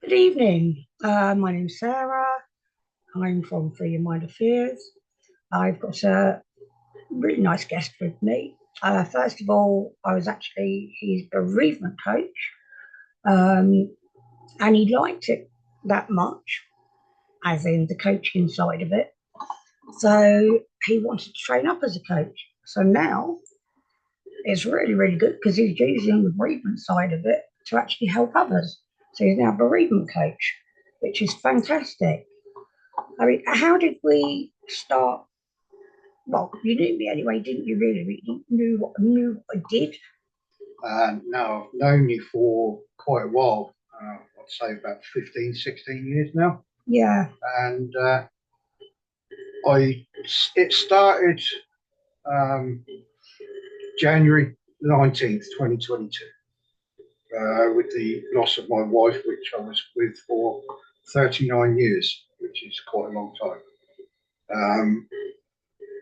Good evening. My name's Sarah. I'm from Free Your Mind Affairs. I've got a really nice guest with me. First of all, I was actually his bereavement coach, um, and he liked it that much, as in the coaching side of it. So he wanted to train up as a coach. So now it's really, really good because he's using the bereavement side of it to actually help others. So he's now a bereavement coach, which is fantastic. I mean, how did we start? Well, you knew me anyway, didn't you? Really, you knew what I did. No, I've known you for quite a while. I'd say about 15, 16 years now. Yeah, And it started um, January 19th, 2022, with the loss of my wife, which I was with for 39 years, which is quite a long time. Um,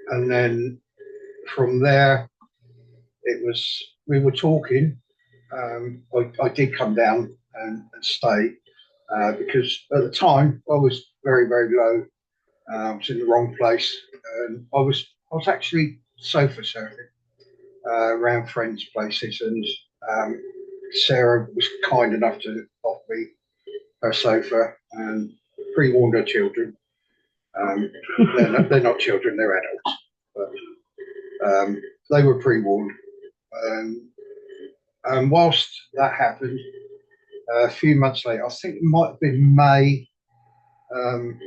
and then from there, we were talking. I did come down and stay because at the time I was very, very low. I was in the wrong place, and I was actually sofa surfing around friends' places, and um, Sarah was kind enough to offer me her sofa and pre-warned her children. Um, they're not children; they're adults, but they were pre-warned. Um, and whilst that happened, a few months later, I think it might have been May. Um,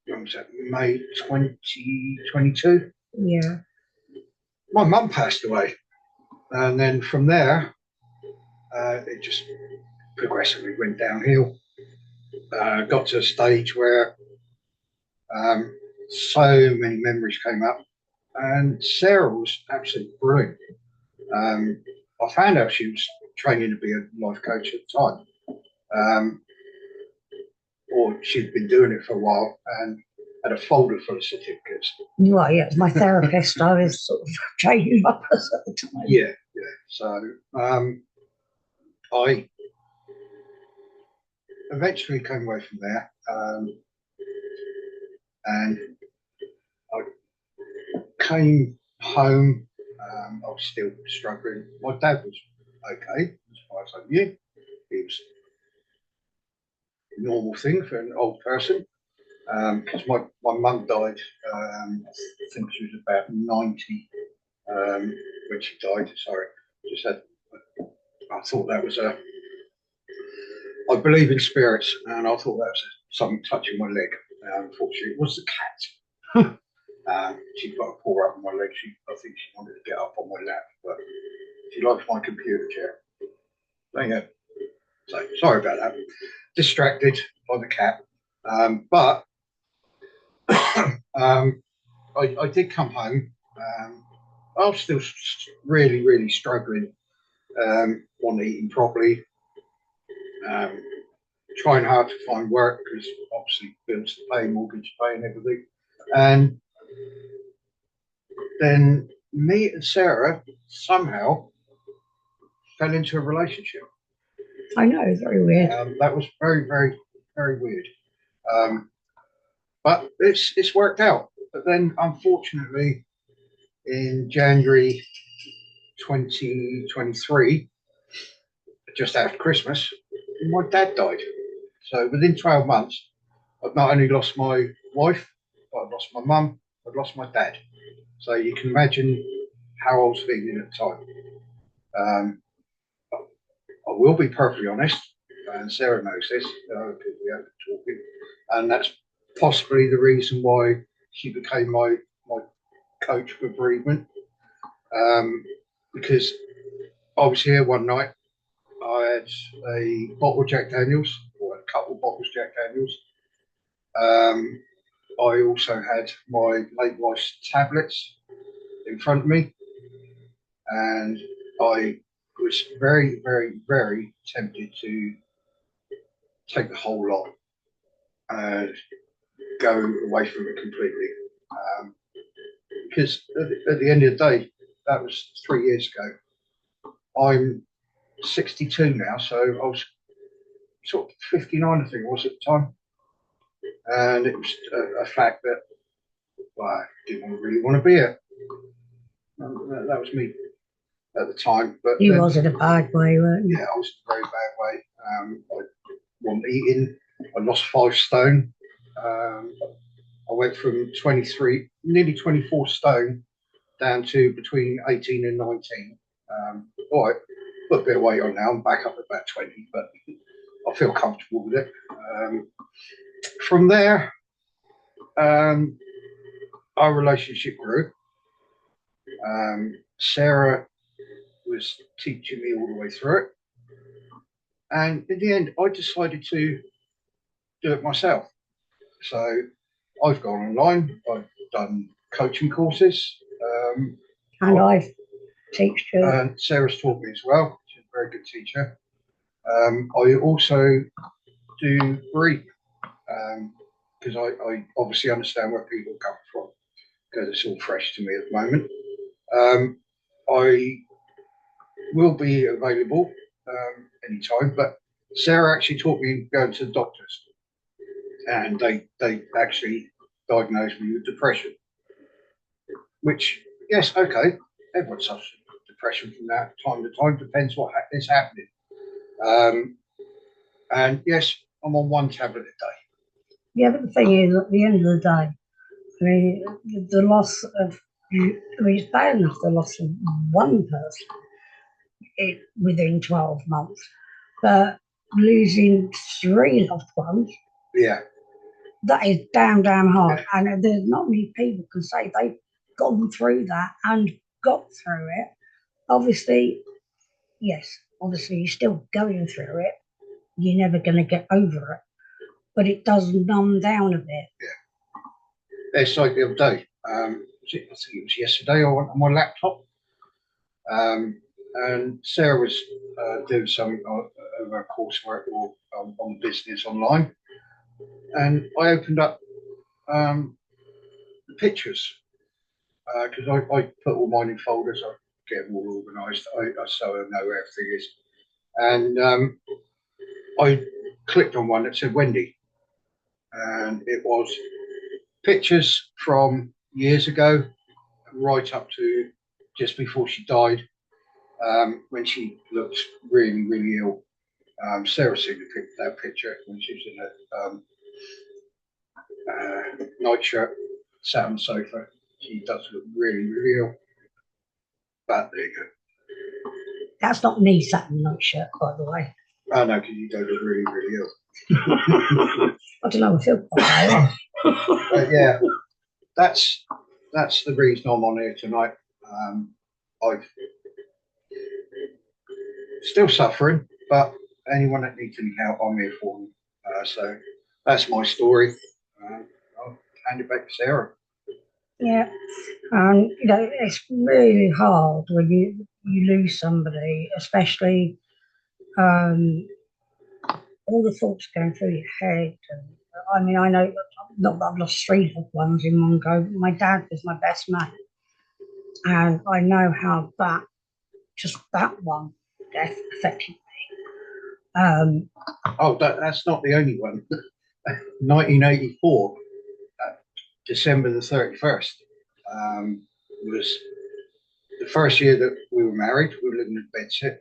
when was that? May 2022. yeah. My mum passed away, and then from there, it just progressively went downhill. Got to a stage where um, so many memories came up, and Sarah was absolutely brilliant. Um, I found out she was training to be a life coach at the time, um, or she'd been doing it for a while, and had a folder full of certificates. Well, yeah, my therapist, I was sort of training up at the time. Yeah, yeah. So I eventually came away from there, and I came home. I was still struggling. My dad was okay, as far as I knew. It was a normal thing for an old person because my mum died. I think she was about 90 when she died. Sorry, just had. I thought that was a. I believe in spirits, and I thought that was something touching my leg. Unfortunately, it was the cat. She got a paw up on my leg. I think she wanted to get up on my lap, but she likes my computer chair. There you go. So sorry about that. Distracted by the cat. But I did come home. I was still really, really struggling on eating properly, um, trying hard to find work because obviously bills to pay, mortgage to pay, and everything. And then me and Sarah somehow fell into a relationship. I know, very weird. That was very, very, very weird. Um, but it's worked out. But then, unfortunately, in January 2023, just after Christmas, my dad died. So within 12 months, I've not only lost my wife, but I've lost my mum, I've lost my dad. So you can imagine how I was feeling at the time. Um, I will be perfectly honest, and Sarah knows this, because we have been talking, and that's possibly the reason why she became my coach for bereavement. Um, because I was here one night, I had a bottle of Jack Daniels, or a couple of bottles of Jack Daniels. Um, I also had my late wife's tablets in front of me, and I was very, very, very tempted to take the whole lot and go away from it completely. Um, because at the end of the day, that was 3 years ago. I'm 62 now, so I was sort of 59, I think it was at the time. And it was a fact that, well, I didn't really want to be here. That was me at the time. But You was in a bad way, weren't you? yeah, I was in a very bad way. I wasn't eating. I lost 5 stone. I went from 23, nearly 24 stone down to between 18 and 19. All right, put a bit of weight on now. I'm back up at about 20, but I feel comfortable with it. From there, our relationship grew. Sarah was teaching me all the way through it. And in the end, I decided to do it myself. So I've gone online, I've done coaching courses. And I've teached you. And Sarah's taught me as well. She's a very good teacher. I also do brief because I obviously understand where people come from because it's all fresh to me at the moment. I will be available anytime, but Sarah actually taught me going to the doctors, and they actually diagnosed me with depression, which, yes, okay, everyone suffers from depression from that time to time, depends what is happening. And yes, I'm on 1 tablet a day. Yeah, but the thing is, at the end of the day, I mean, the loss of, I mean, it's bad enough the loss of one person within 12 months, but losing 3 loved ones, Yeah, that is damn hard. Yeah. And there's not many people can say they've gone through that and got through it. Obviously, yes, obviously you're still going through it. You're never going to get over it, but it does numb down a bit. Yeah. It's like the other day. I think it was yesterday. I went on my laptop, and Sarah was doing some of her coursework or on business online, and I opened up the pictures because I put all mine in folders. I get them all organised. So I know where everything is, and I clicked on one that said Wendy, and it was pictures from years ago, right up to just before she died, when she looked really ill. Sarah seen that picture when she was in a nightshirt, sat on the sofa. She does look really ill. But there you go. That's not me sat in a nightshirt, by the way. Oh no, because you don't look really ill. I don't know, I feel quite But yeah, that's the reason I'm on here tonight. I've still suffering, but anyone that needs any help, I'm here for them. So that's my story. I'll hand it back to Sarah. Yeah, you know, it's really hard when you lose somebody, especially all the thoughts going through your head. And I mean, I know, not that I've lost 3 loved ones in one go. My dad was my best mate, and I know how just that one death affected me. That's not the only one. 1984, December the 31st, was the first year that we were married. We were living in Bedsit,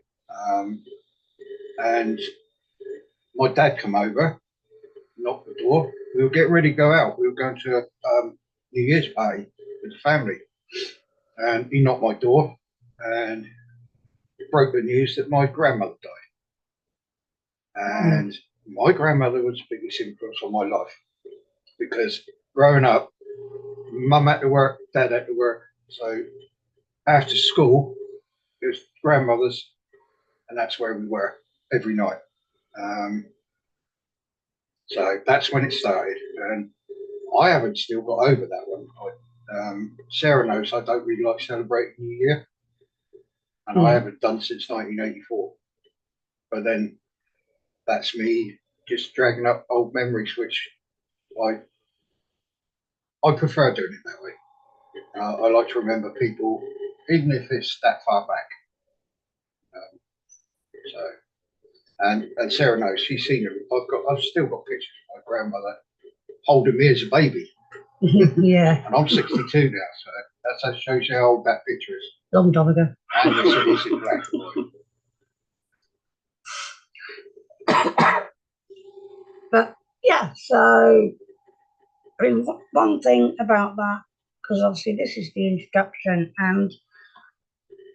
and my dad come over, knocked the door. We were getting ready to go out. We were going to a New Year's party with the family, and he knocked my door and broke the news that my grandmother died. And my grandmother was the biggest influence on my life because growing up, mum had to work, dad had to work. So after school, it was grandmother's, and that's where we were every night. So that's when it started. And I haven't still got over that one. Sarah knows I don't really like celebrating New Year, and I haven't done since 1984. But then that's me just dragging up old memories, which I prefer doing it that way. I like to remember people, even if it's that far back. So And Sarah knows, she's seen them. I've still got pictures of my grandmother holding me as a baby. Yeah. And I'm 62 now, so that shows you how old that picture is. Long time ago. And it is in black and white. But yeah, so I mean, one thing about that, because obviously this is the introduction, and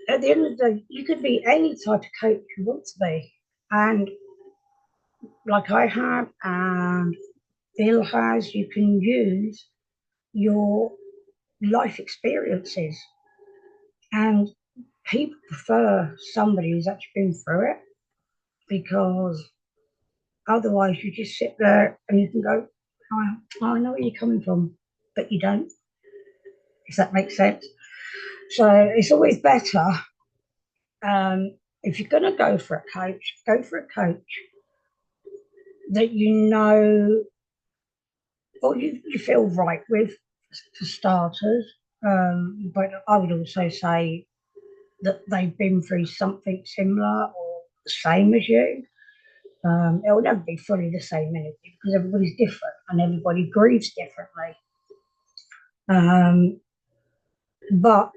at the end of the day, you could be any type of coach you want to be. And like I have, and Bill has, you can use your life experiences. And people prefer somebody who's actually been through it, because otherwise you just sit there and you can go, oh, I know where you're coming from, but you don't, if that makes sense. So it's always better, if you're going to go for a coach, go for a coach that you know or you feel right with, for starters. But I would also say that they've been through something similar or the same as you. It will never be fully the same energy, because everybody's different and everybody grieves differently. But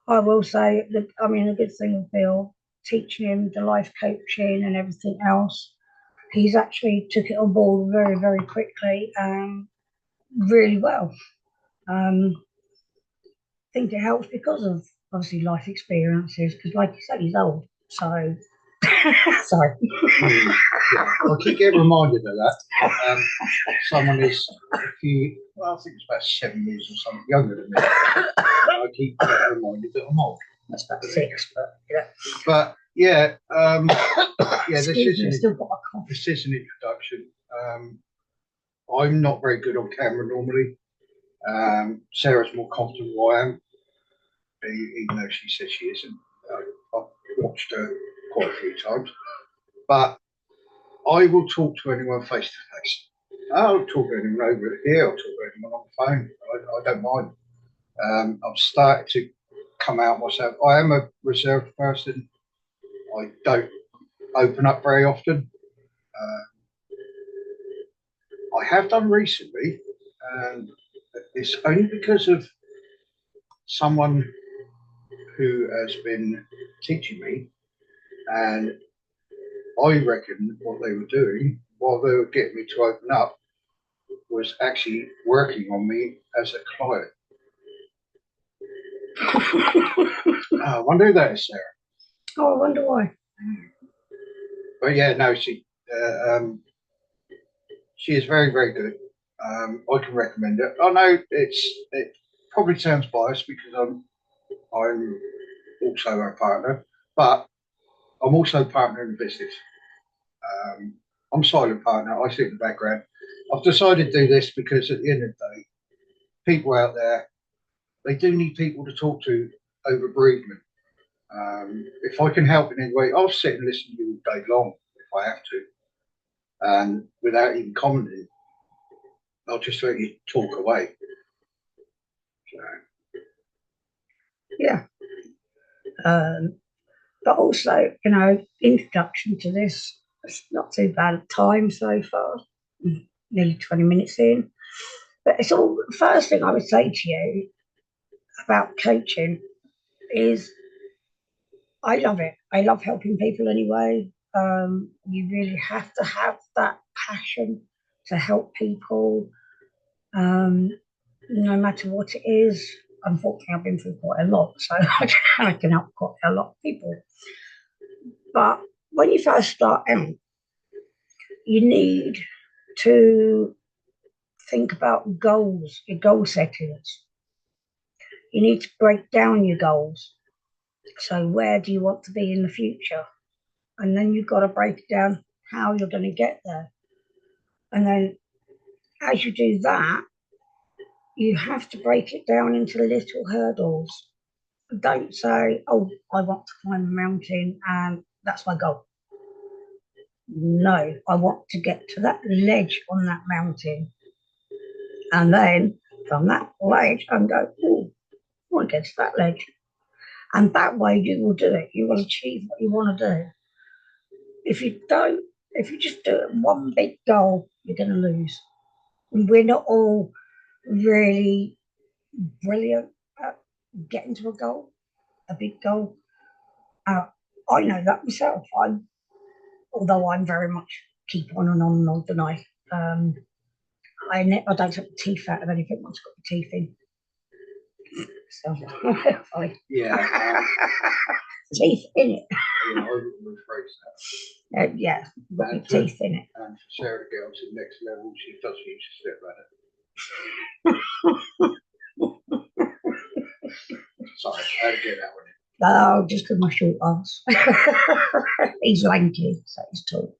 I will say that, I mean, a good thing with Bill, teaching him the life coaching and everything else, he's actually took it on board very, very quickly and really well. I think it helps because of obviously life experiences, because like you said, he's old. So, sorry. Yeah, I keep getting reminded of that. Someone is a few, well, I think it's about 7 years or something younger than me. I keep getting reminded that I'm old. That's about 6, but yeah. But yeah, this is an introduction. I'm not very good on camera normally. Sarah's more confident than I am, even though she says she isn't. I've watched her quite a few times. But I will talk to anyone face to face. I'll talk to anyone over here. I'll talk to anyone on the phone. I don't mind. I've started to come out myself. I am a reserved person. I don't open up very often. I have done recently, and it's only because of someone who has been teaching me, and I reckon what they were doing while they were getting me to open up was actually working on me as a client. I wonder who that is, Sarah. Oh, I wonder why. But yeah, no, she is very, very good. I can recommend it. I know it probably sounds biased because I'm also a partner, but I'm also a partner in the business. I'm silent partner. I sit in the background. I've decided to do this because at the end of the day, people out there, they do need people to talk to over bereavement. If I can help in any way, I'll sit and listen to you all day long if I have to, and without even commenting, I'll just let you talk away. So. Yeah. But also, introduction to this, it's not too bad time so far, nearly 20 minutes in. But it's all, the first thing I would say to you about coaching is I love it. I love helping people anyway. You really have to have that passion to help people, no matter what it is. Unfortunately, I've been through quite a lot, so I can help quite a lot of people. But when you first start out, you need to think about goals, your goal settings. You need to break down your goals. So where do you want to be in the future? And then you've got to break down how you're going to get there. And then as you do that, you have to break it down into little hurdles. Don't say, oh, I want to climb a mountain and that's my goal. No, I want to get to that ledge on that mountain. And then from that ledge, I go, oh, I want to get to that ledge. And that way you will do it. You will achieve what you want to do. if you just do one big goal, you're going to lose. And we're not all really brilliant at getting to a goal, a big goal. Uh, I know that myself. Although I'm very much keep on and on and on tonight. I don't take the teeth out of anything once I've got the teeth in. So, I, Yeah, teeth in it. I wouldn't rephrase that. Yeah, got And your teeth in it. And for Sarah to get on to the next level, she does use a step ladder. Sorry, I had to get that one in. Oh, just with my short arms. He's lanky, so he's tall.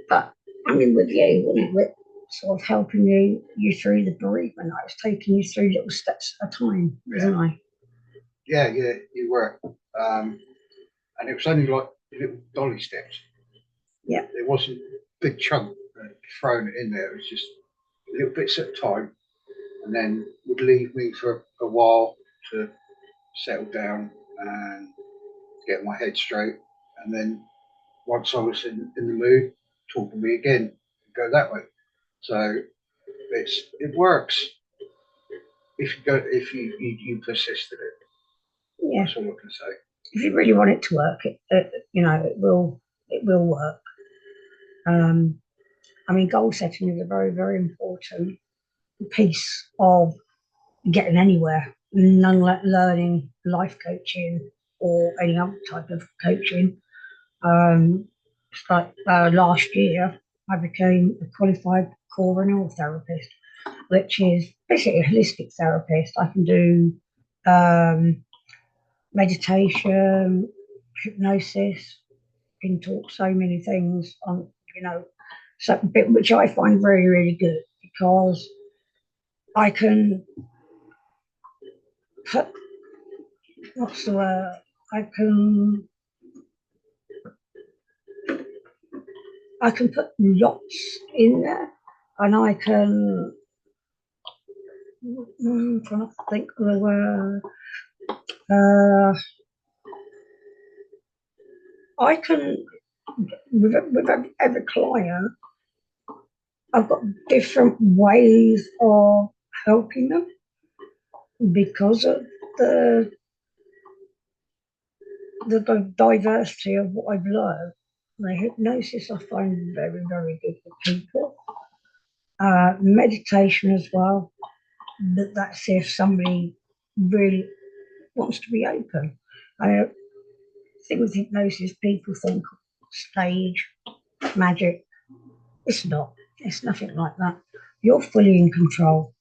But I mean, with you, with sort of helping you through the bereavement, I was taking you through little steps at a time, wasn't I? Yeah, you were. And it was only like little dolly steps. Yeah. There wasn't a big chunk thrown in there. It was just little bits at a time, and then would leave me for a while to settle down and get my head straight. And then once I was in the mood, talk to me again, go that way. So it works if you persist in it. Yeah. That's all I can say. If you really want it to work, it will work. I mean, goal setting is a very, very important piece of getting anywhere. Learning life coaching or any other type of coaching. It's like last year, I became a qualified core renewal therapist, which is basically a holistic therapist. I can do meditation, hypnosis, can talk so many things on, which I find really, really good because I can put, what's the word? I can put lots in there, and I can. I'm trying to think of the word. I can, with every client, I've got different ways of helping them because of the diversity of what I've learned. The hypnosis I find very, very good for people. Meditation as well. But that's if somebody really wants to be open. I think with hypnosis, people think stage, magic. It's not. It's nothing like that. You're fully in control.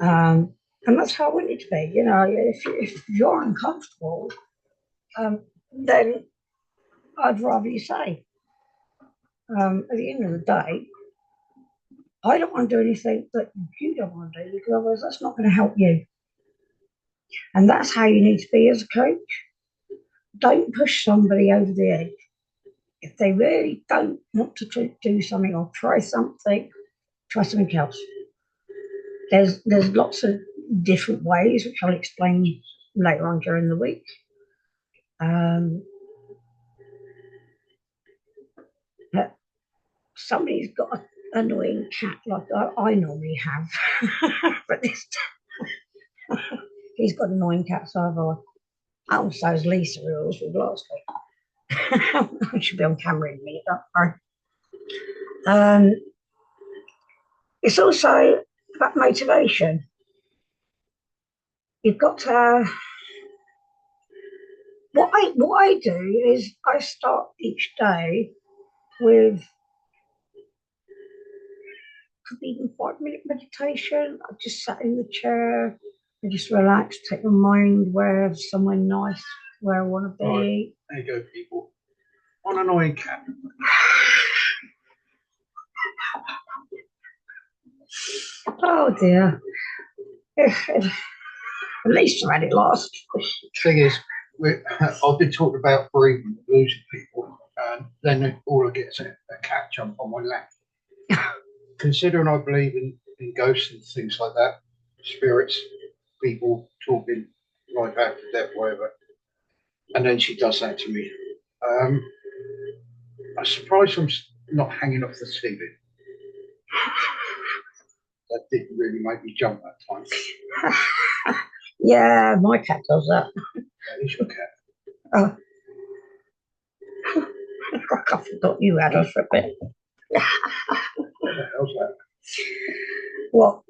And that's how I want it to be. If you're uncomfortable, then I'd rather you say. At the end of the day, I don't want to do anything that you don't want to do because otherwise that's not going to help you. And that's how you need to be as a coach. Don't push somebody over the edge. If they really don't want to do something or try something else. There's lots of different ways, which I'll explain later on during the week. But somebody's got an annoying cat like I normally have, but this he's got an annoying cat, so have I. Oh, so is Lisa, who was with last week. I should be on camera in a minute, don't worry. It's also about motivation. You've got to. What I do is I start each day with could be even 5-minute meditation. I just sat in the chair, I just relax, take my mind where somewhere nice where I want to be. Right. There you go, people. One annoying cat. Oh dear. At least I had it last. Thing is, I've been talking about bereavement, losing people, and then all I get is a cat jump on my lap. Considering I believe in ghosts and things like that, spirits, people talking life after death, whatever, And then she does that to me. I'm surprised I'm not hanging off the ceiling. That didn't really make me jump that time. Yeah, my cat does that. That is your cat. Oh. I forgot you had us for a bit. What the hell's that? What?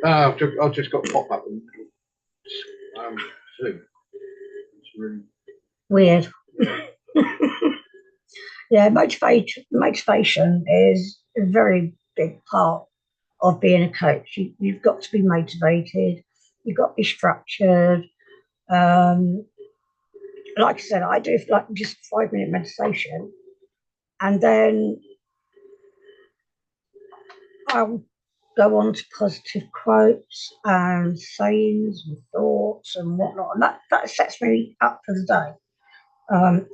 I've just got pop up in the middle. Soon. It's really Weird. Yeah, motivation is a very big part of being a coach. You've got to be motivated. You've got to be structured. Like I said, I do like just 5 minute meditation, and then I'll go on to positive quotes and sayings and thoughts and whatnot, and that sets me up for the day.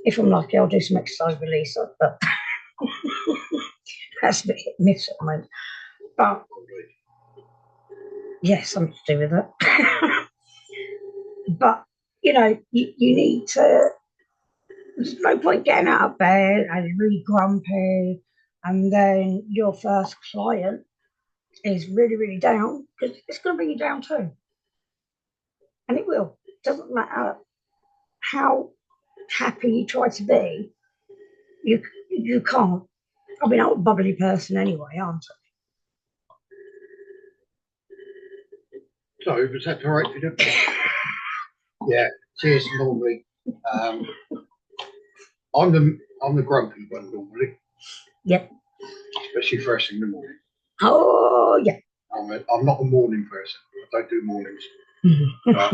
If I'm lucky, I'll do some exercise with Lisa, but that's a bit hit and miss at the moment. But yeah, something to do with it. But you need to. There's no point getting out of bed and really grumpy, and then your first client is really, really down, because it's going to bring you down too, and it will. It doesn't matter how happy you try to be, you can't. I mean, I'm a bubbly person anyway, aren't so was that all right for you? Yeah, cheers normally. I'm the grumpy one normally. Yep. Especially first thing in the morning. Oh yeah. I'm not a morning person. I don't do mornings. But,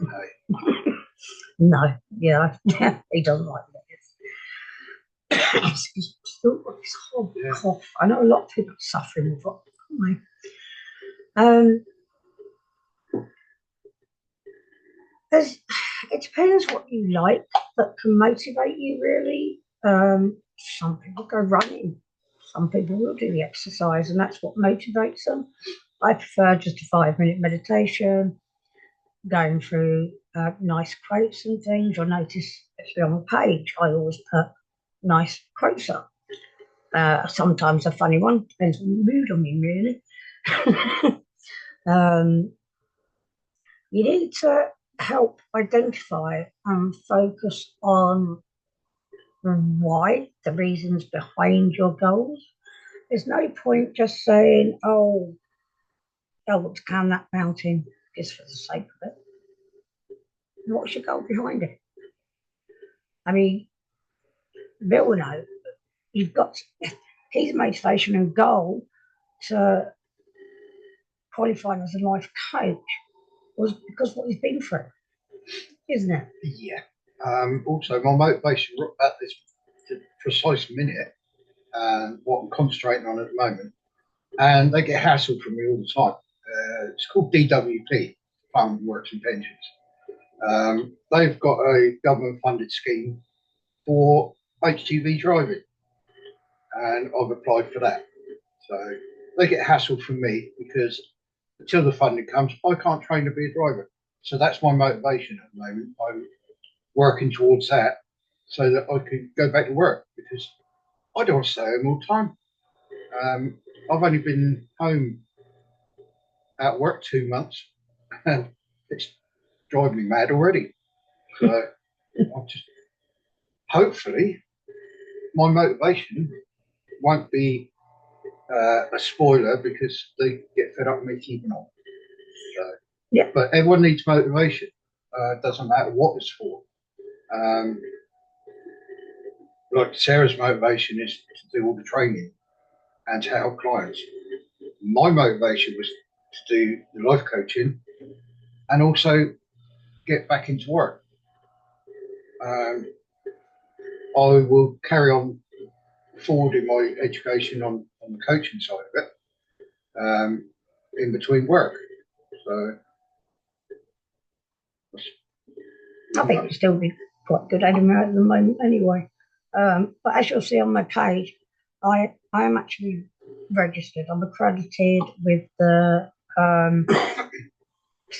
hey. No, yeah, he doesn't like this. He's still got this whole cough. I know a lot of people are suffering with it. It depends what you like that can motivate you, really. Some people go running, some people will do the exercise, and that's what motivates them. I prefer just a 5 minute meditation, going through nice quotes and things. You'll notice, especially on the page, I always put nice quotes up. Sometimes a funny one, depends on the mood I'm in, really. You need to help identify and focus on why, the reasons behind your goals. There's no point just saying, I want to climb that mountain just for the sake of it. What's your goal behind it? I mean, Bill will know. You've got his motivation and goal to qualify as a life coach was because of what he's been through, isn't it? Yeah. Also, my motivation at this precise minute, and what I'm concentrating on at the moment, and they get hassled from me all the time. It's called DWP, Department of Works and Pensions. They've got a government-funded scheme for HGV driving, and I've applied for that. So they get hassled from me because until the funding comes, I can't train to be a driver. So that's my motivation at the moment. I'm working towards that so that I can go back to work, because I don't want to stay home all the time. I've only been home at work 2 months, and it's driving me mad already. So I'm just hopefully my motivation won't be a spoiler because they get fed up with me keeping on. So, yeah. But everyone needs motivation. Doesn't matter what it's for. Like Sarah's motivation is to do all the training and to help clients. My motivation was to do the life coaching and also get back into work. I will carry on forwarding my education on the coaching side of it in between work. So I think it'll still be quite good at the moment anyway. But as you'll see on my page, I am actually registered. I'm accredited with the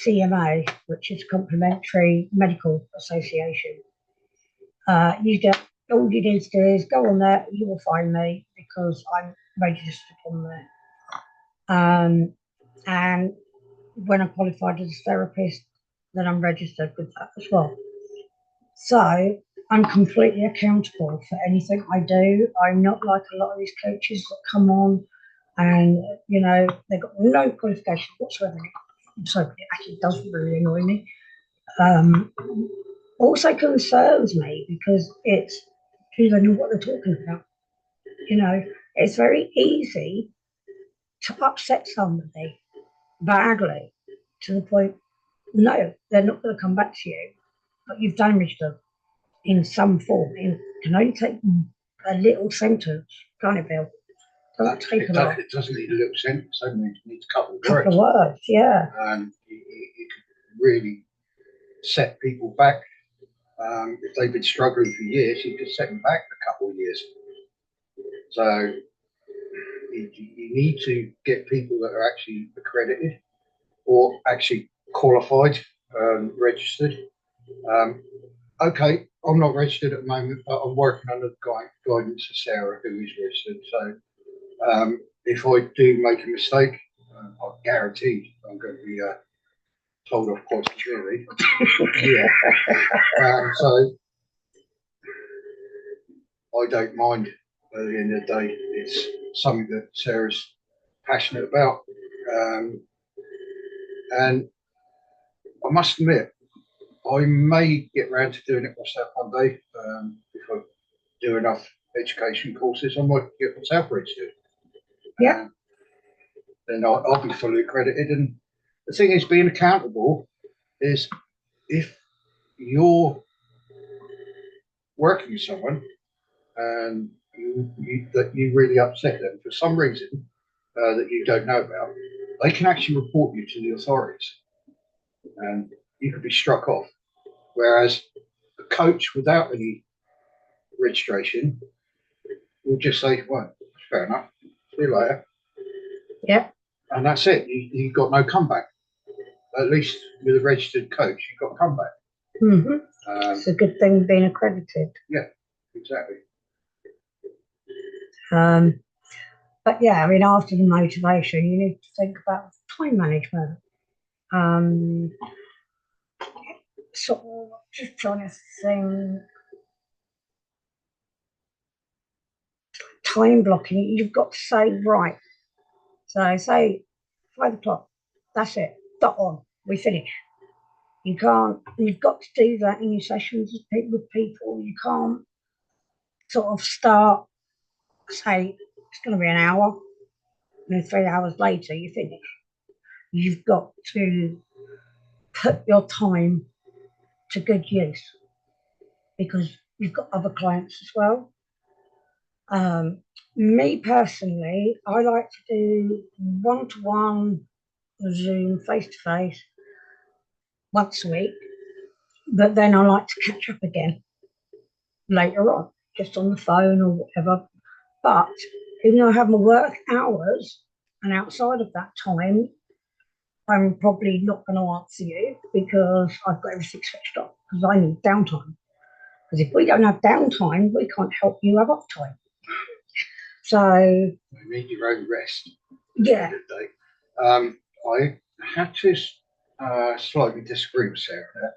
CMA, which is Complementary Medical Association. You get all you need to do is go on there. You will find me because I'm registered on there. And when I'm qualified as a therapist, then I'm registered with that as well. So I'm completely accountable for anything I do. I'm not like a lot of these coaches that come on and, you know, they've got no qualification whatsoever. So it actually does really annoy me. Also concerns me because it's, do they know what they're talking about? You know, it's very easy to upset somebody badly to the point, no, they're not going to come back to you, but you've damaged them in some form. It can only take a little sentence, can't it, Bill? It doesn't need a little sentence, it needs a couple of words. Yeah. And you can really set people back. If they've been struggling for years, you can set them back a couple of years. So you need to get people that are actually accredited or actually qualified, registered. Okay, I'm not registered at the moment, but I'm working under the guidance of Sarah, who is registered. So if I do make a mistake, I guarantee I'm going to be told off quite severely. Yeah. So I don't mind. At the end of the day, it's something that Sarah's passionate about. And I must admit, I may get round to doing it myself one day. If I do enough education courses, I might get myself registered. Yeah. Then I'll be fully accredited. And the thing is, being accountable is if you're working with someone and that you really upset them for some reason that you don't know about, they can actually report you to the authorities and you could be struck off. Whereas a coach without any registration will just say, well, fair enough, see you later. Yeah. And that's it. You've got no comeback. At least with a registered coach, you've got comeback. Mm-hmm. It's a good thing being accredited. Yeah, exactly. But yeah, I mean, after the motivation, you need to think about time management. So just trying to think. Time blocking, you've got to say, right. So say 5 o'clock, that's it, dot on, we finish. You can't, you've got to do that in your sessions with people. You can't sort of start, say, it's going to be an hour, and then 3 hours later you finish. You've got to put your time to good use because you've got other clients as well. Me personally, I like to do one-to-one Zoom face-to-face once a week, but then I like to catch up again later on, just on the phone or whatever. But even though I have my work hours and outside of that time, I'm probably not going to answer you because I've got everything switched off because I need downtime. Because if we don't have downtime, we can't help you have uptime. So you need your own rest. Yeah. I had to slightly disagree with Sarah.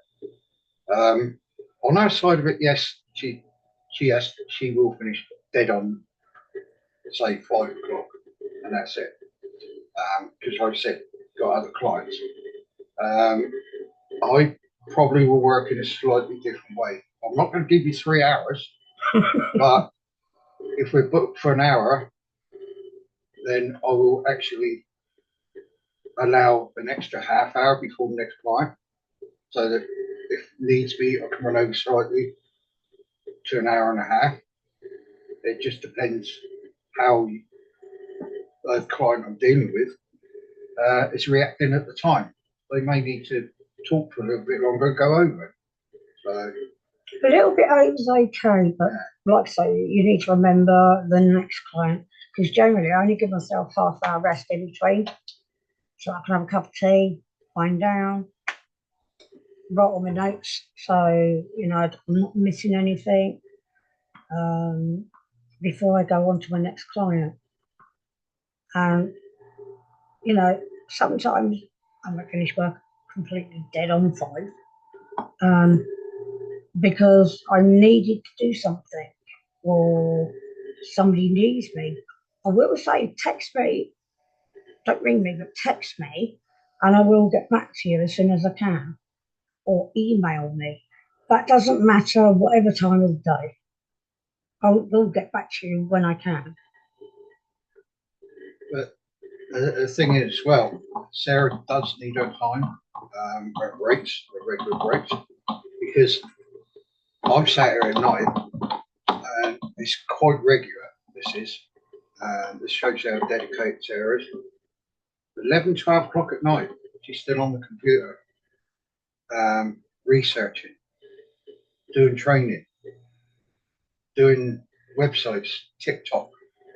On her side of it, yes, she will finish dead on, say, 5 o'clock, and that's it. Because like I said, got other clients. I probably will work in a slightly different way. I'm not going to give you 3 hours, but if we're booked for an hour, then I will actually allow an extra half hour before the next client, so that if needs be, I can run over slightly to an hour and a half. It just depends how the client I'm dealing with is reacting at the time. They may need to talk for a little bit longer, go over it. So a little bit over is okay, but like I say, you need to remember the next client because generally I only give myself half hour rest in between, so I can have a cup of tea, wind down, write all my notes so I'm not missing anything before I go on to my next client. And sometimes I might finish work completely dead on 5 because I needed to do something or somebody needs me. I will say text me, don't ring me, but text me, and I will get back to you as soon as I can, or email me. That doesn't matter, whatever time of the day. I will get back to you when I can. But the thing is, well, Sarah does need her time, her breaks, her regular breaks, because I'm sat here at night, and it's quite regular. This shows how dedicated Sarah is. 11, 12 o'clock at night, she's still on the computer, researching, doing training, doing websites, TikTok,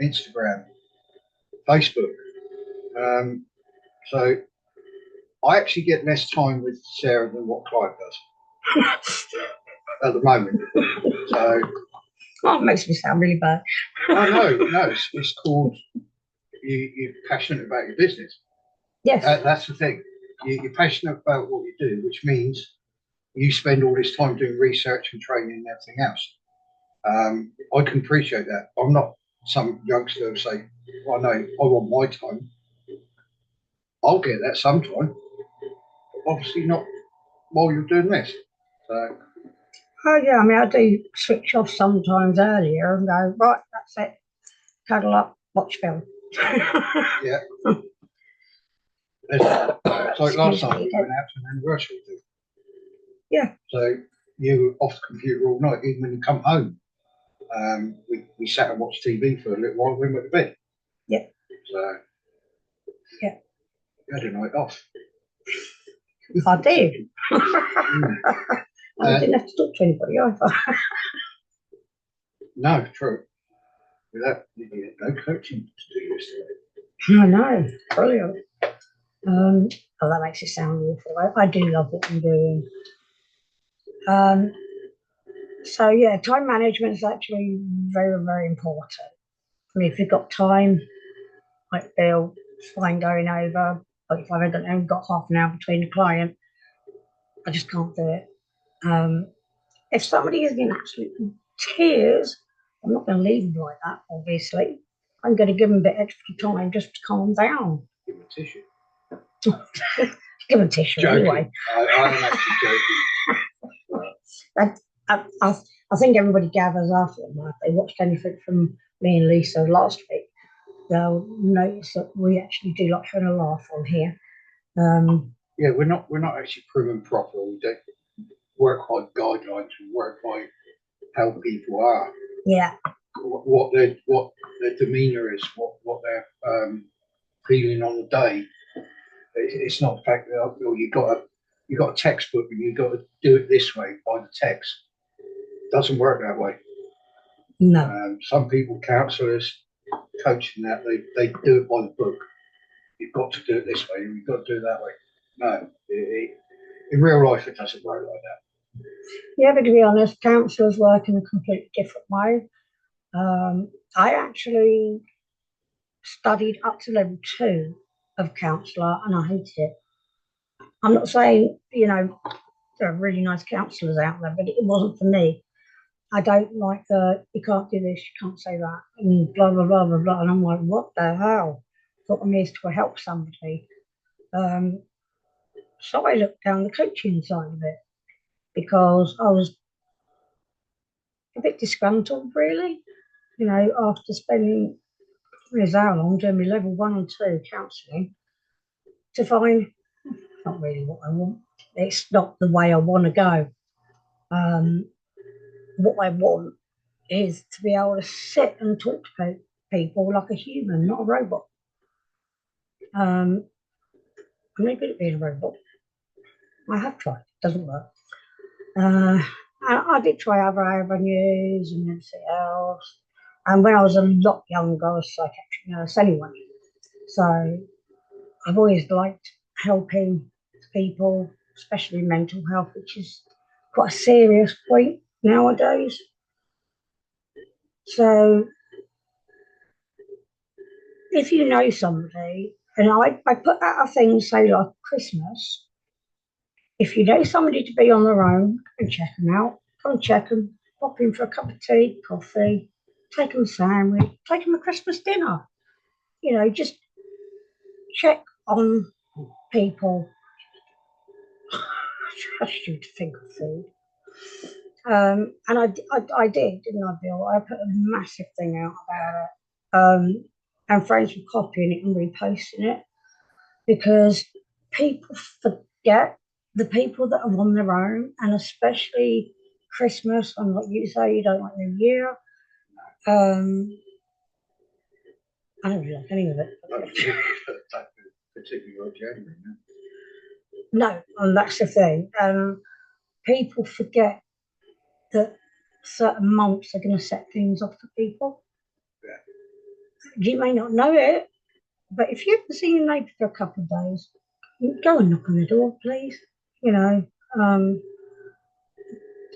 Instagram, Facebook. So I actually get less time with Sarah than what Clive does at the moment. So it makes me sound really bad. no, it's called you're passionate about your business. Yes. That's the thing. You're passionate about what you do, which means you spend all this time doing research and training and everything else. I can appreciate that. I'm not some youngster who say, well, no, I want my time. I'll get that sometime. Obviously not while you're doing this. So. Oh yeah, I do switch off sometimes earlier and go, right, that's it. Cuddle up, watch film. Yeah. It's like last night we went out to an anniversary thing. Yeah. So you were off the computer all night, even when you come home. We sat and watched TV for a little while, then went to bed. Yeah. So yeah. You had a night off. I did. I didn't have to talk to anybody either. No, true. Without no coaching to do yesterday. I know, brilliant. That makes it sound awful. I do love what I'm doing. So yeah, time management is actually very, very important. I mean, if you've got time, like Bill, it's fine going over. But if I've only got half an hour between the client, I just can't do it. If somebody is in absolute tears, I'm not going to leave them like that, obviously. I'm going to give them a bit extra time just to calm down. Give them a tissue. Give them a tissue joking. anyway. I'm actually joking. I think everybody gathers after them. If they watched anything from me and Lisa last week, they'll notice that we actually do like having a laugh on here. Yeah, we're not actually prim and proper. We don't work by guidelines. We work by how people are. Yeah. What their demeanour is, what they're feeling on the day. It's not the fact that you got a textbook and you got to do it this way by the text. It doesn't work that way. No. Some people, counsellors, coaching that they do it by the book. You've got to do it this way. You've got to do it that way. No, in real life it doesn't work like that. Yeah, but to be honest, counsellors work in a completely different way. I actually studied up to level 2 of counsellor and I hated it. I'm not saying, there are really nice counsellors out there, but it wasn't for me. I don't like you can't do this, you can't say that, and blah, blah, blah, blah, blah. And I'm like, what the hell? I thought I'm here to help somebody. So I looked down the coaching side of it because I was a bit disgruntled, really. After spending how long doing my level 1 and 2 counselling, to find not really what I want. It's not the way I want to go. What I want is to be able to sit and talk to people like a human, not a robot. I'm really good at being a robot. I have tried. It doesn't work. I did try other avenues and everything else. And when I was a lot younger, I was a psychiatric nurse anyway. So I've always liked helping people, especially mental health, which is quite a serious point nowadays. So if you know somebody, and I put out a thing, say like Christmas, if you know somebody to be on their own, and check them out, go and check them, pop in for a cup of tea, coffee, take them a sandwich, take them a Christmas dinner. You know, just check on people. I trust you to think of food. And I did, didn't I, Bill? I put a massive thing out about it. And friends were copying it and reposting it because people forget the people that are on their own, and especially Christmas, and like you say, you don't like New Year. I don't really like any of it. Particularly January. No, and that's the thing. People forget that certain months are going to set things off for people. Yeah. You may not know it, but if you haven't seen your neighbour for a couple of days, go and knock on the door, please. You know,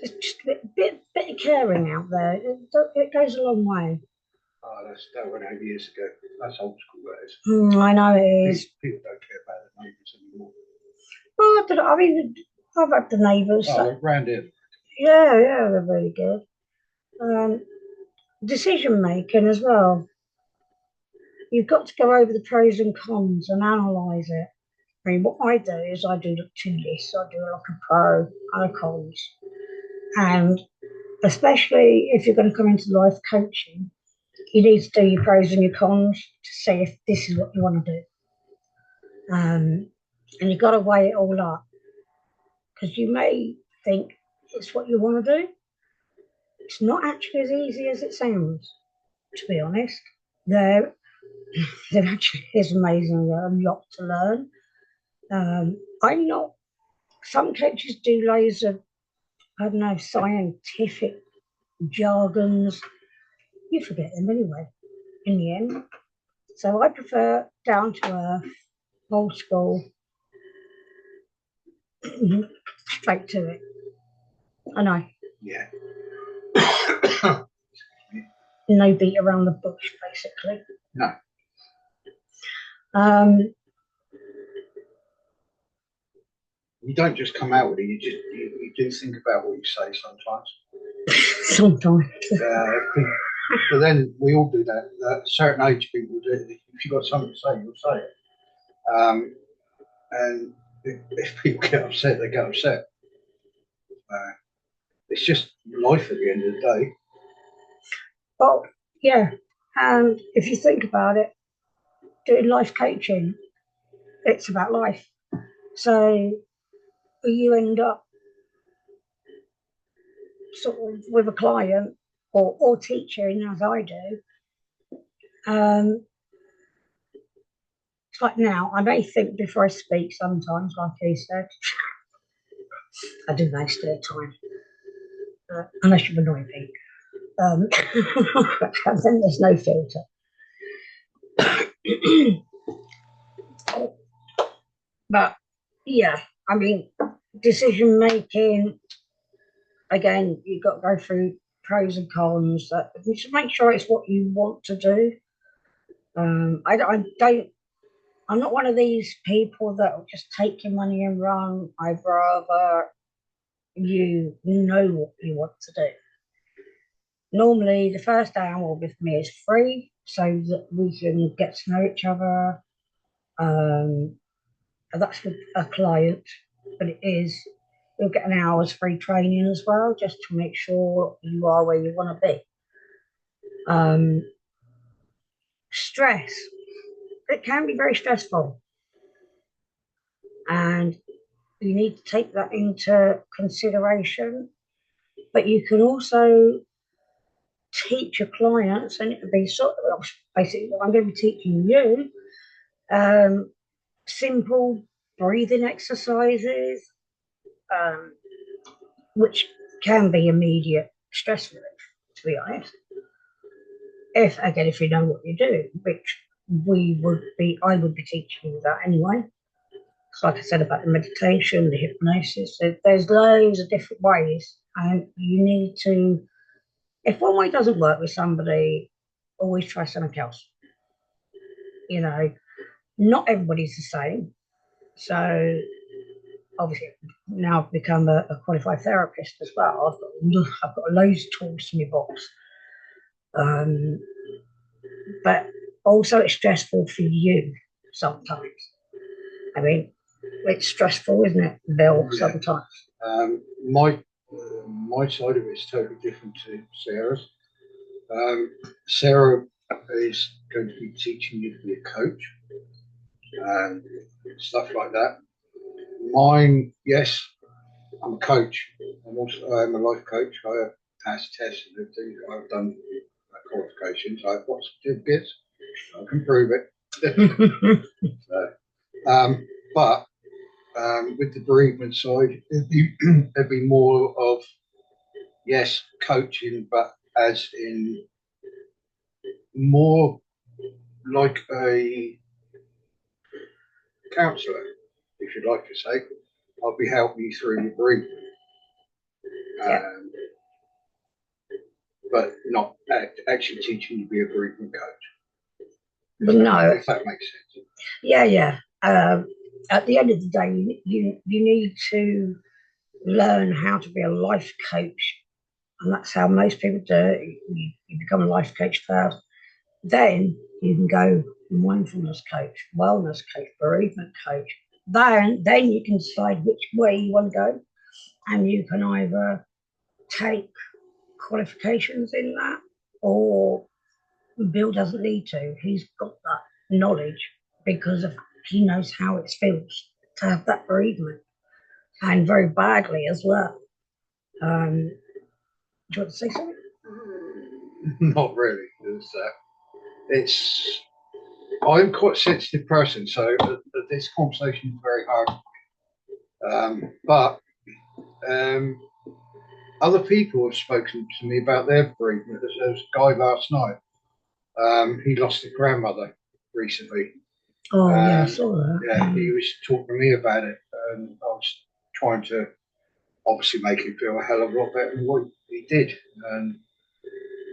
just a bit of caring out there. It goes a long way. Oh, that went 8 years ago. That's old school, that is. I know it is. People don't care about their neighbours anymore. Well, I don't know. I mean, I've had the neighbours. Oh, round here. Yeah, they're really good. Decision making as well. You've got to go over the pros and cons and analyse it. I mean, what I do is I do the 2 lists. I do like a pro and a cons. And especially if you're going to come into life coaching, you need to do your pros and your cons to see if this is what you want to do. And you've got to weigh it all up, because you may think it's what you want to do. It's not actually as easy as it sounds, to be honest. There actually is amazingly a lot to learn. I'm not, some coaches do loads of, I don't know, scientific jargons. You forget them anyway, in the end. So I prefer down to earth, old school, straight to it. I know. Yeah. No beat around the bush, basically. No. You don't just come out with it. You do think about what you say sometimes. Sometimes. But then we all do that. At a certain age, people do it. If you've got something to say, you'll say it. And if people get upset, they get upset. It's just life at the end of the day. Well, yeah. And if you think about it, doing life coaching, it's about life. So you end up sort of with a client or teaching, as I do. It's like now, I may think before I speak sometimes, like he said. I do most of the time, unless you're annoying me. Then there's no filter. But yeah, I mean, decision making, again, you've got to go through pros and cons. You should make sure it's what you want to do. I'm not one of these people that will just take your money and run. I'd rather you know what you want to do. Normally, the first hour with me is free, so that we can get to know each other. That's with a client, but you'll get an hour's free training as well, just to make sure you are where you want to be. Stress. It can be very stressful, and you need to take that into consideration. But you can also teach your clients, and it would be sort of basically what I'm going to be teaching you, simple breathing exercises, which can be immediate stress relief, to be honest. If you know what you're doing, which I would be teaching you that anyway. like I said about the meditation, the hypnosis, there's loads of different ways, and you need to. If one way doesn't work with somebody, always try something else. You know, not everybody's the same. So obviously now I've become a qualified therapist as well. I've got loads of tools in my box. But also it's stressful for you sometimes. I mean, it's stressful, isn't it, Bill, sometimes? My side of it is totally different to Sarah's. Sarah is going to be teaching you to be a coach and stuff like that. Mine, yes, I'm a coach. I'm a life coach. I have passed tests and everything. I've done qualifications. I've got certificates. I can prove it. But with the bereavement side, there'd be more of, yes, coaching, but as in more like a counsellor, if you'd like to say. I'll be helping you through your bereavement. But not actually teaching you to be a bereavement coach. If that makes sense. Yeah. At the end of the day, you need to learn how to be a life coach, and that's how most people do it. You become a life coach first, then you can go mindfulness coach, wellness coach, bereavement coach. Then you can decide which way you want to go, and you can either take qualifications in that, or Bill doesn't need to. He's got that knowledge because he knows how it feels to have that bereavement, and very badly as well. Do you want to say something? Not really. I'm quite a sensitive person, so this conversation is very hard. But other people have spoken to me about their bereavement. There was a guy last night. He lost a grandmother recently. Oh, yeah, I saw that. Yeah, he was talking to me about it, and I was trying to obviously make him feel a hell of a lot better than what he did. And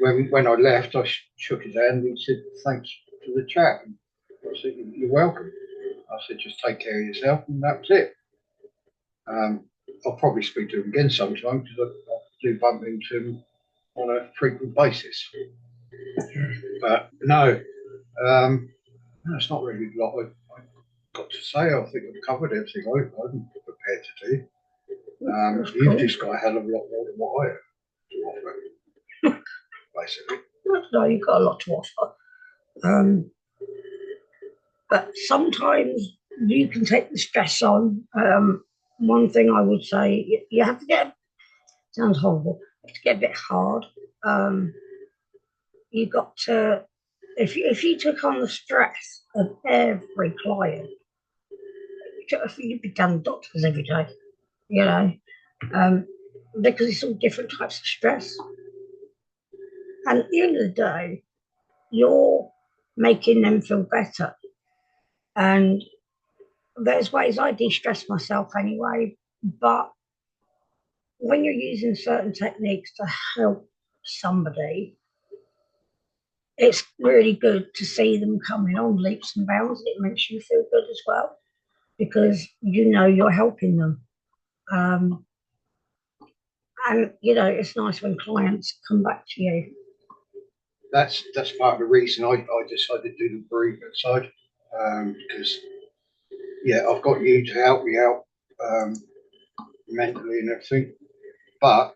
when I left, I shook his hand and he said, "Thanks for the chat." And I said, "You're welcome." I said, "Just take care of yourself," and that was it. I'll probably speak to him again sometime because I do bump into him on a frequent basis. But no, it's not really a lot I've got to say. I think I've covered everything I'm prepared to do. You've just got a hell of a lot more than what I have to offer, basically. No, you've got a lot to offer. But sometimes you can take the stress on. One thing I would say, you have to get, sounds horrible, you have to get a bit hard. You've got to, if you took on the stress of every client, you'd be done doctors every day, you know, because it's all different types of stress. And at the end of the day, you're making them feel better. And there's ways I de-stress myself anyway, but when you're using certain techniques to help somebody, it's really good to see them coming on leaps and bounds. It makes you feel good as well because you know you're helping them. And you know, it's nice when clients come back to you. That's part of the reason I decided to do the bereavement side, because I've got you to help me out mentally and everything, but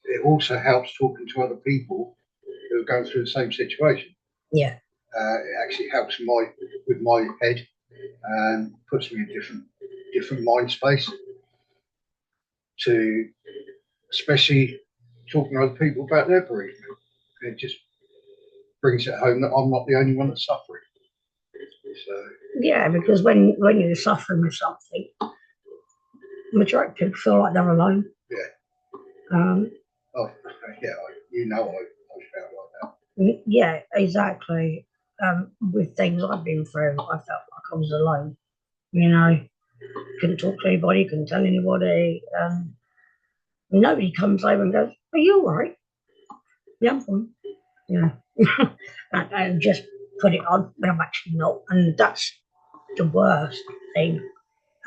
it also helps talking to other people who are going through the same situation. Yeah. It actually helps with my head and puts me in different mind space to, especially talking to other people about their bereavement. It just brings it home that I'm not the only one that's suffering. So, yeah, because when you're suffering with something, the majority of people feel like they're alone. Yeah. I felt like that. Yeah, exactly. With things I've been through, I felt like I was alone, you know. Couldn't talk to anybody, couldn't tell anybody. Nobody comes over and goes, "Are you all right?" "Yeah, I'm fine." You know, and just put it on when I'm actually not. And that's the worst thing,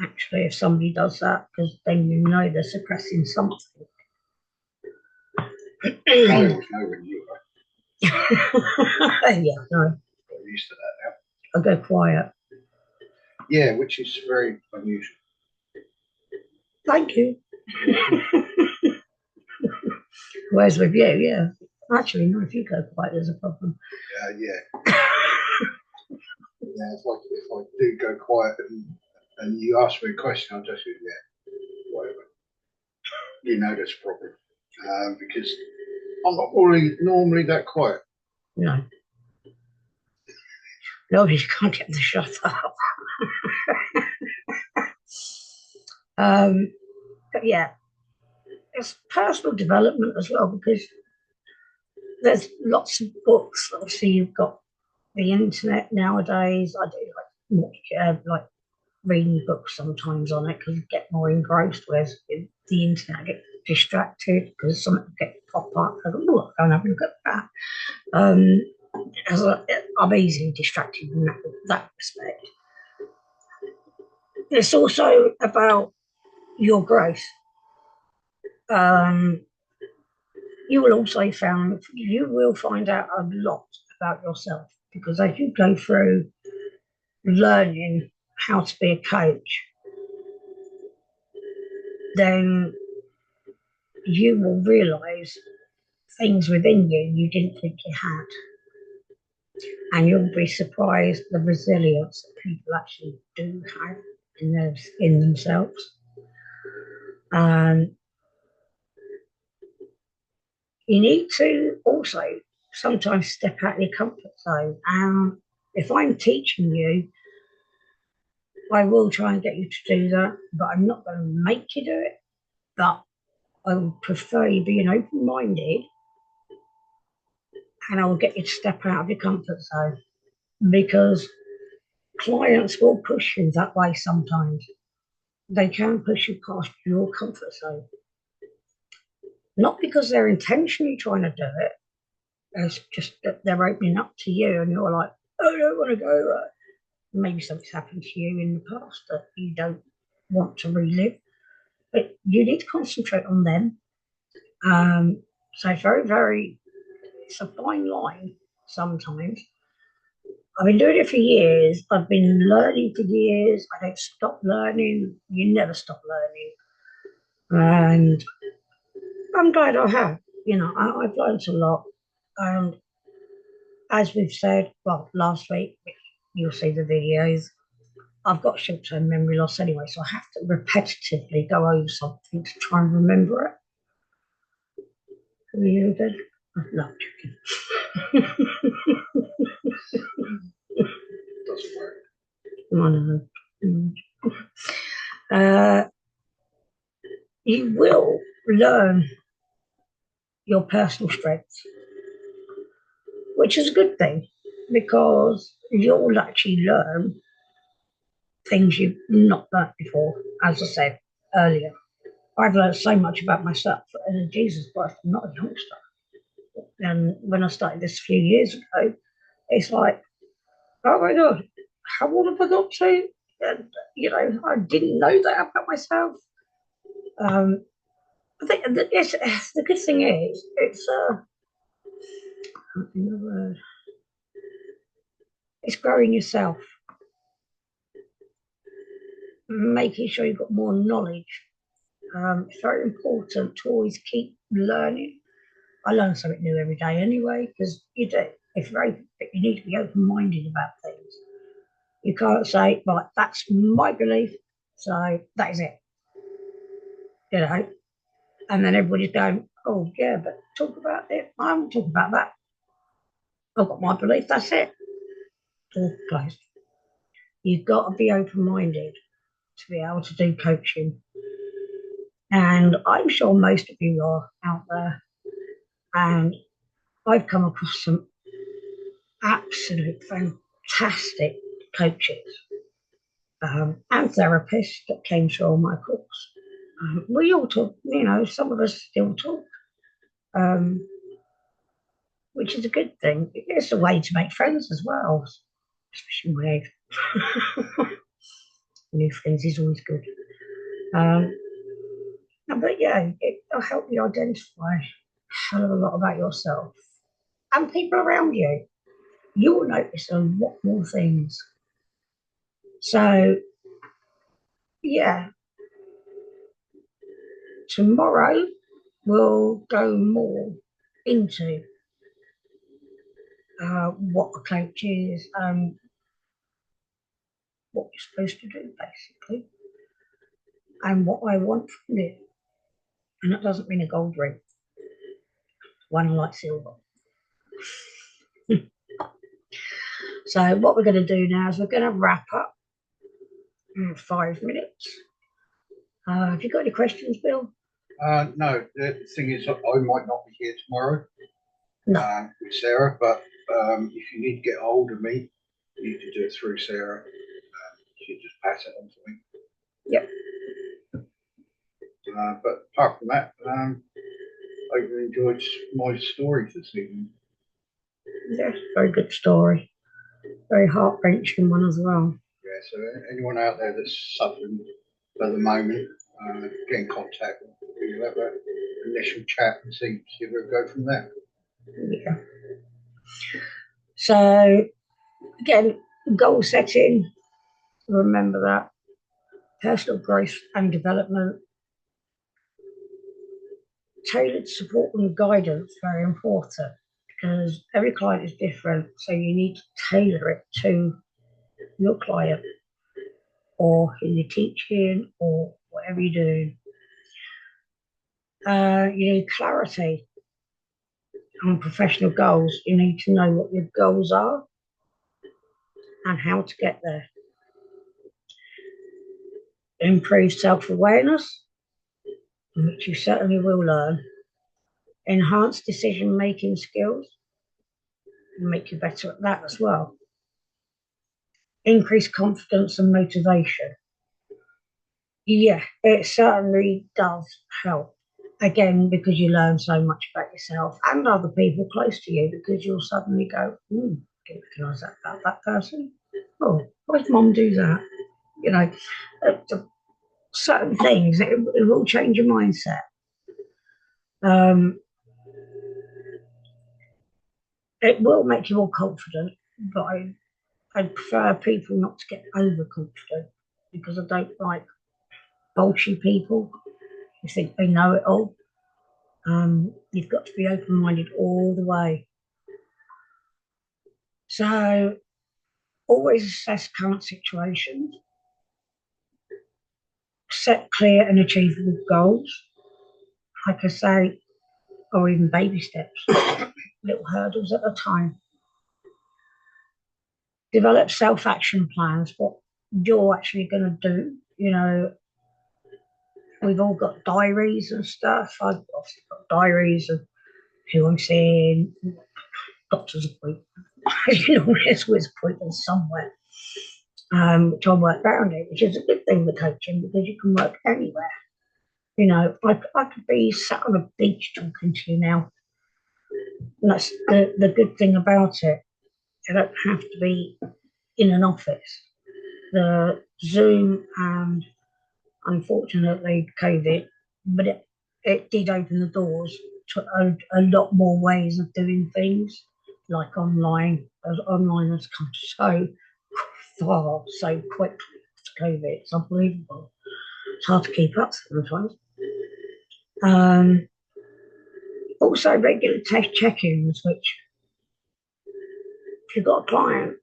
actually, if somebody does that, because then you know they're suppressing something. I always know when you are. Yeah, no, I'm used to that now. I go quiet. Yeah, which is very unusual. Thank you. Whereas with you, yeah. Actually, no, if you go quiet, there's a problem. Yeah. Yeah, it's like if I do go quiet and you ask me a question, I'll just go, yeah, whatever. You know that's a problem. Because I'm not normally that quiet. No. No, you can't get them to shut up. But yeah, it's personal development as well, because there's lots of books. Obviously, you've got the internet nowadays. I do like reading books sometimes on it because you get more engrossed. Whereas with the internet, I get distracted because something gets pop up. I go, oh, I'll go and have a look at that. I'm easily distracted in that respect. It's also about your growth. You will find out a lot about yourself, because as you go through learning how to be a coach, then you will realize things within you didn't think you had. And you'll be surprised the resilience that people actually do have in themselves. You need to also sometimes step out of your comfort zone. If I'm teaching you, I will try and get you to do that, but I'm not going to make you do it. But I would prefer you being open-minded, and I will get you to step out of your comfort zone, because clients will push you that way sometimes. They can push you past your comfort zone. Not because they're intentionally trying to do it, it's just that they're opening up to you and you're like, oh, I don't want to go there. Maybe something's happened to you in the past that you don't want to relive, but you need to concentrate on them. So it's a fine line sometimes. I've been doing it for years. I've been learning for years. I don't stop learning. You never stop learning. And I'm glad I have. I've learned a lot. And as we've said, well, last week, you'll see the videos, I've got short-term memory loss anyway, so I have to repetitively go over something to try and remember it. Are you good? No, I'm joking. Doesn't work. I know. You will learn your personal strengths, which is a good thing, because you'll actually learn things you've not learnt before. As I said earlier, I've learned so much about myself, and Jesus Christ, I'm not a youngster. And when I started this a few years ago, it's like, oh my God, how old have I got to? And, I didn't know that about myself. I think the good thing is, it's growing yourself, making sure you've got more knowledge. It's very important to always keep learning. I learn something new every day anyway, because you do. You need to be open-minded about things. You can't say, right, that's my belief, so that is it. And then everybody's going, oh yeah, but talk about it. I won't talk about that. I've got my belief, that's it. Door closed. You've got to be open-minded to be able to do coaching. And I'm sure most of you are out there. And I've come across some absolute fantastic coaches. and therapists that came through my course. We all talk, some of us still talk, um, which is a good thing. It's a way to make friends as well, especially with new friends is always good. Um, but yeah, it'll help you identify a hell of a lot about yourself and people around you. You'll notice a lot more things. So, yeah, tomorrow we'll go more into what a coach is and what you're supposed to do, basically, and what I want from you. And that doesn't mean a gold ring, one like silver. So, what we're going to do now is we're going to wrap up in 5 minutes. Have you got any questions, Bill? No, the thing is, I might not be here tomorrow with Sarah, but if you need to get hold of me, you need to do it through Sarah. She just pass it on to me. Yep. But apart from that, I really enjoyed my story this evening. Yeah, very good story. Very heart-wrenching one as well. Yeah, so anyone out there that's suffering at the moment, get in contact with you, have an initial chat and see where we go from there. Yeah. So, again, goal setting, remember that. Personal growth and development. Tailored support and guidance, very important, because every client is different. So you need to tailor it to your client or in your teaching or whatever you do. You need clarity on professional goals. You need to know what your goals are and how to get there. Improve self-awareness, which you certainly will learn. Enhance decision-making skills, make you better at that as well. Increase confidence and motivation. Yeah, it certainly does help. Again, because you learn so much about yourself and other people close to you, because you'll suddenly go, didn't recognise that about that person. Oh, why did mom do that? Certain things, it will change your mindset. It will make you more confident, but I prefer people not to get overconfident because I don't like bolshy people who think they know it all. You've got to be open-minded all the way. So always assess current situations, set clear and achievable goals, like I say, or even baby steps, little hurdles at a time. Develop self-action plans, what you're actually going to do. We've all got diaries and stuff. I've obviously got diaries of who I'm seeing, doctor's appointment, there's always appointments somewhere, which I work around it, which is a good thing with coaching because you can work anywhere. I could be sat on a beach talking to you now. And that's the good thing about it. I don't have to be in an office. The Zoom and unfortunately COVID, but it did open the doors to a lot more ways of doing things, like online. As online has come so far so quickly after COVID, it's unbelievable. It's hard to keep up sometimes. Also, regular test check-ins, which if you've got a client,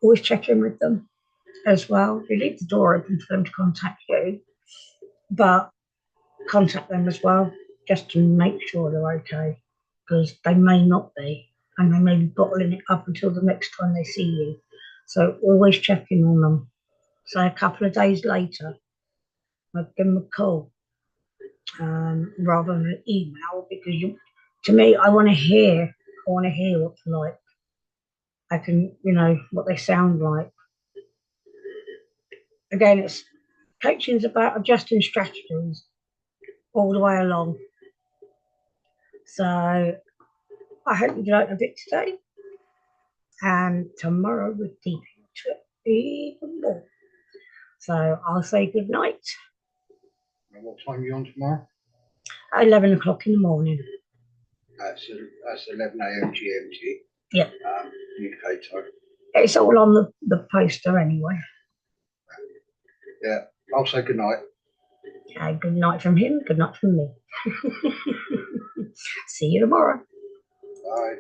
always check in with them as well. You leave the door open for them to contact you, but contact them as well just to make sure they're okay, because they may not be, and they may be bottling it up until the next time they see you. So always check in on them. So a couple of days later, I'd give them a call rather than an email, because to me, I want to hear what they're like. I can, what they sound like. Again, it's coaching's about adjusting strategies all the way along. So I hope you learnt a bit today, and tomorrow we're deep into it even more. So I'll say good night. And what time are you on tomorrow? At 11 o'clock in the morning. That's 11 a.m. GMT. Yep. UK time. It's all on the poster anyway. Yeah, I'll say good night. Good night from him, good night from me. See you tomorrow. Bye.